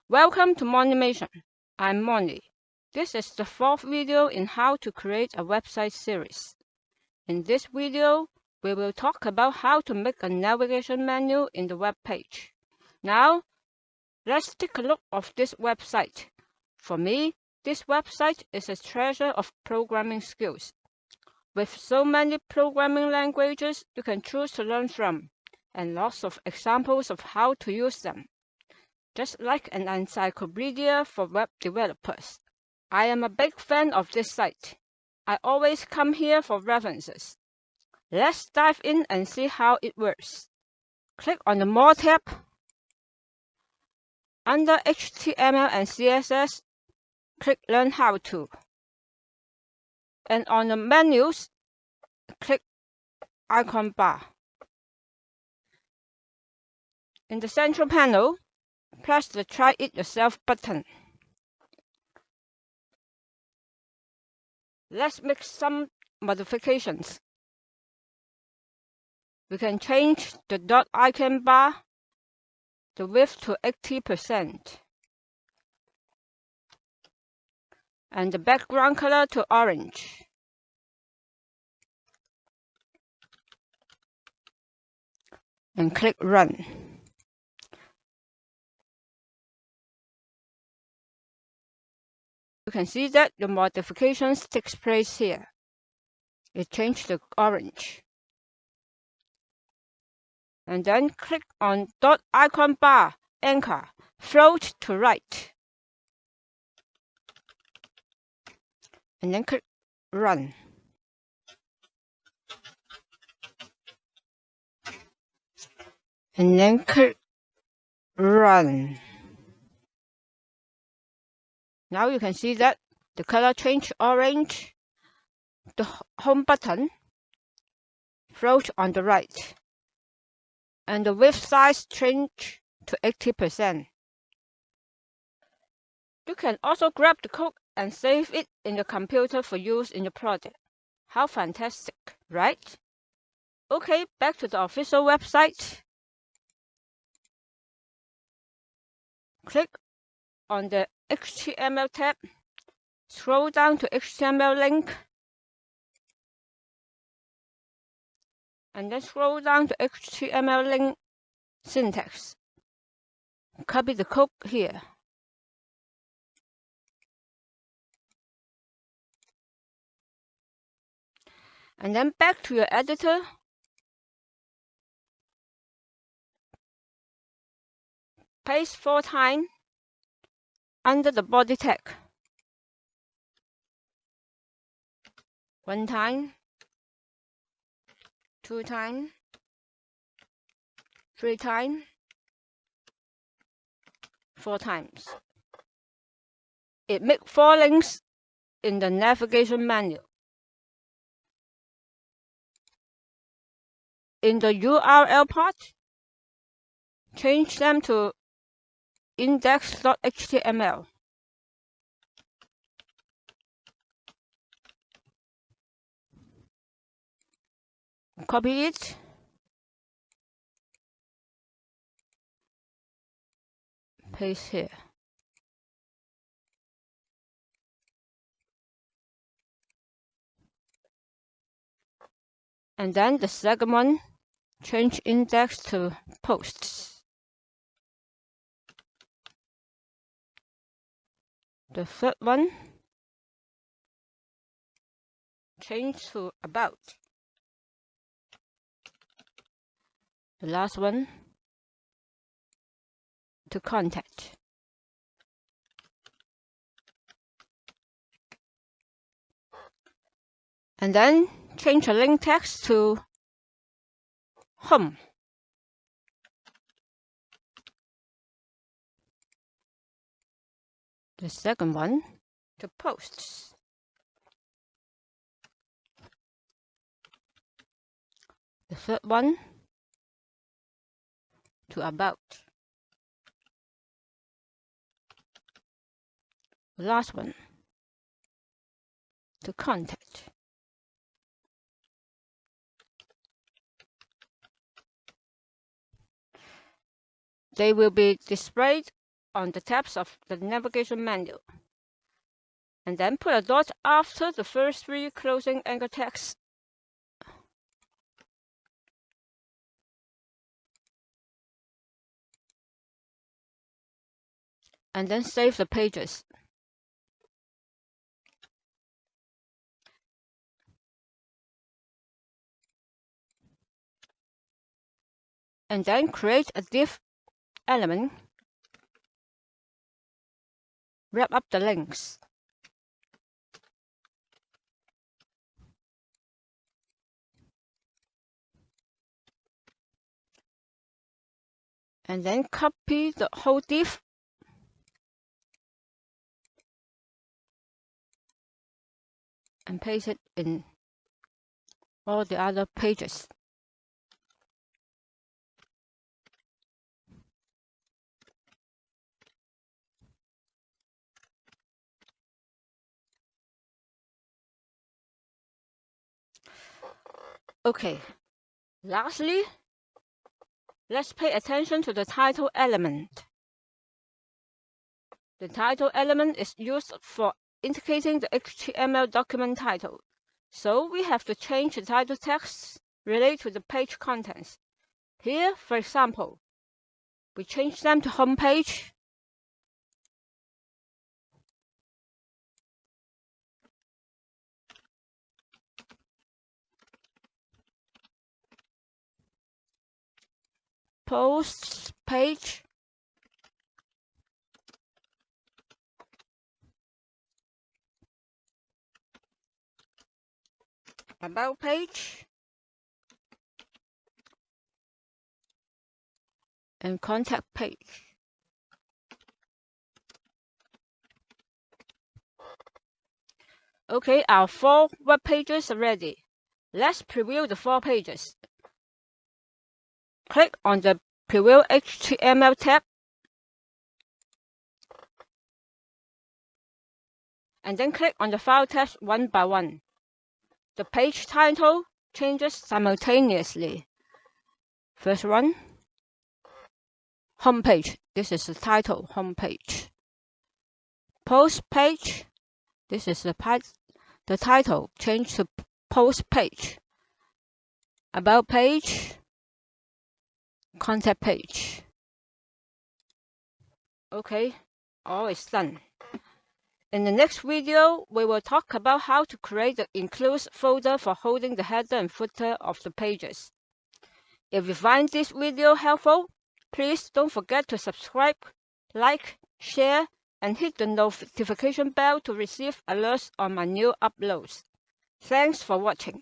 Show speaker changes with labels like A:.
A: Welcome to Monimation. I'm Moni. This is the fourth video in how to create a website series. In this video, we will talk about how to make a navigation menu in the web page. Now, let's take a look of this website. For me, this website is a treasure of programming skills. With so many programming languages you can choose to learn from, and lots of examples of how to use them. Just like an encyclopedia for web developers. I am a big fan of this site. I always come here for references. Let's dive in and see how it works. Click on the More tab. Under HTML and CSS, click Learn How To. And on the menus, click Icon Bar. In the central panel, press the Try It Yourself button. Let's make some modifications. We can change the dot icon bar, the width to 80%, and the background color to orange. And click Run. You can see that the modifications takes place here. It changed to orange. And then click on dot icon bar anchor, float to right. And then click Run. And then click Run. Now you can see that the color changed orange. The home button float on the right. And the width size changed to 80%. You can also grab the code and save it in the computer for use in your project. How fantastic, right? Okay, back to the official website. Click on the HTML tab, scroll down to HTML link, and then scroll down to HTML link syntax. Copy the code here. And then back to your editor. Paste 4 times under the body tag. 1 time, 2 times, 3 times, 4 times. It makes 4 links in the navigation menu. In the URL part, change them to index.html. Copy it. Paste here. And then the second one, change index to posts. The third one, change to about. The last one, to contact. And then change the link text to home. The second one to posts. The third one to about. The last one to contact. They will be displayed on the tabs of the navigation menu, and then put a dot after the first 3 closing anchor text. And then save the pages. And then create a div element, wrap up the links. And then copy the whole div and paste it in all the other pages. Okay, lastly, let's pay attention to the title element. The title element is used for indicating the HTML document title, so we have to change the title text related to the page contents. Here, for example, we change them to homepage, posts page, about page, and contact page. Okay, our 4 web pages are ready. Let's preview the 4 pages. Click on the Preview HTML tab, and then click on the file tabs one by one. The page title changes simultaneously. First one, homepage. This is the title, homepage. Post page. This is the title, change to post page. About page, contact page. Okay, all is done. In the next video, we will talk about how to create the includes folder for holding the header and footer of the pages. If you find this video helpful, please don't forget to subscribe, like, share, and hit the notification bell to receive alerts on my new uploads. Thanks for watching.